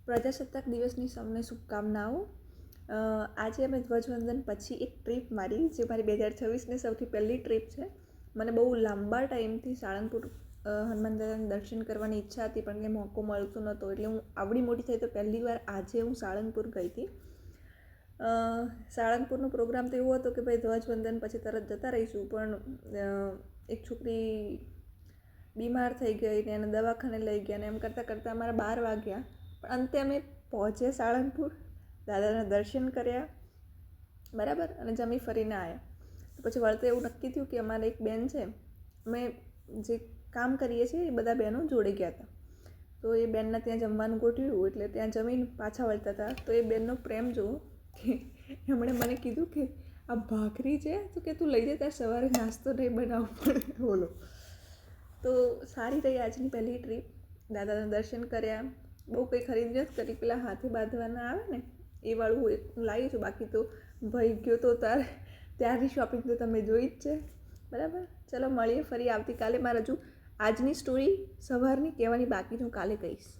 પ્રજાસત્તાક દિવસની સૌને શુભકામનાઓ. આજે અમે ધ્વજવંદન પછી એક ટ્રીપ મારી, જે મારી 2026ની સૌથી પહેલી ટ્રીપ છે. મને બહુ લાંબા ટાઈમથી સાળંગપુર હનુમાન દાદાના દર્શન કરવાની ઈચ્છા હતી, પણ એ મોકો મળતો નહોતો. એટલે હું આવડી મોટી થઈ તો પહેલી વાર આજે હું સાળંગપુર ગઈ હતી. સાળંગપુરનો પ્રોગ્રામ તો એવો હતો કે ભાઈ ધ્વજવંદન પછી તરત જતા રહીશું, પણ એક છોકરી બીમાર થઈ ગઈ ને એને દવાખાને લઈ ગયા ને એમ કરતાં કરતાં અમારા 12 વાગ્યા. પણ અંતે અમે પહોંચ્યા સાળંગપુર, દાદાના દર્શન કર્યા બરાબર, અને જમી ફરીને આવ્યા. તો પછી વળતે એવું નક્કી થયું કે અમારે એક બેન છે, અમે જે કામ કરીએ છીએ એ બધા બહેનો જોડે ગયા હતા. તો એ બેનના ત્યાં જમવાનું ગોઠવ્યું, એટલે ત્યાં જમીને પાછા વળતા હતા. તો એ બેનનો પ્રેમ જુઓ કે એમણે મને કીધું કે આ ભાખરી છે તો કે તું લઈ જતા, સવારે નાસ્તો નહીં બનાવવો પડે. બોલો. તો સારી રહી આજની પહેલી ટ્રીપ. દાદાના દર્શન કર્યા, બહુ કંઈ ખરીદી નથી કરી, પેલા હાથે બાંધવાના આવે ને એ વાળું હું લાવી છું. બાકી તો ભાઈ ગયો તો ત્યારની શોપિંગ તો તમે જોઈ જ છે બરાબર. ચલો મળીએ ફરી આવતીકાલે. મારે હજુ આજની સ્ટોરી સવારની કહેવાની બાકી, હું કાલે કહીશ.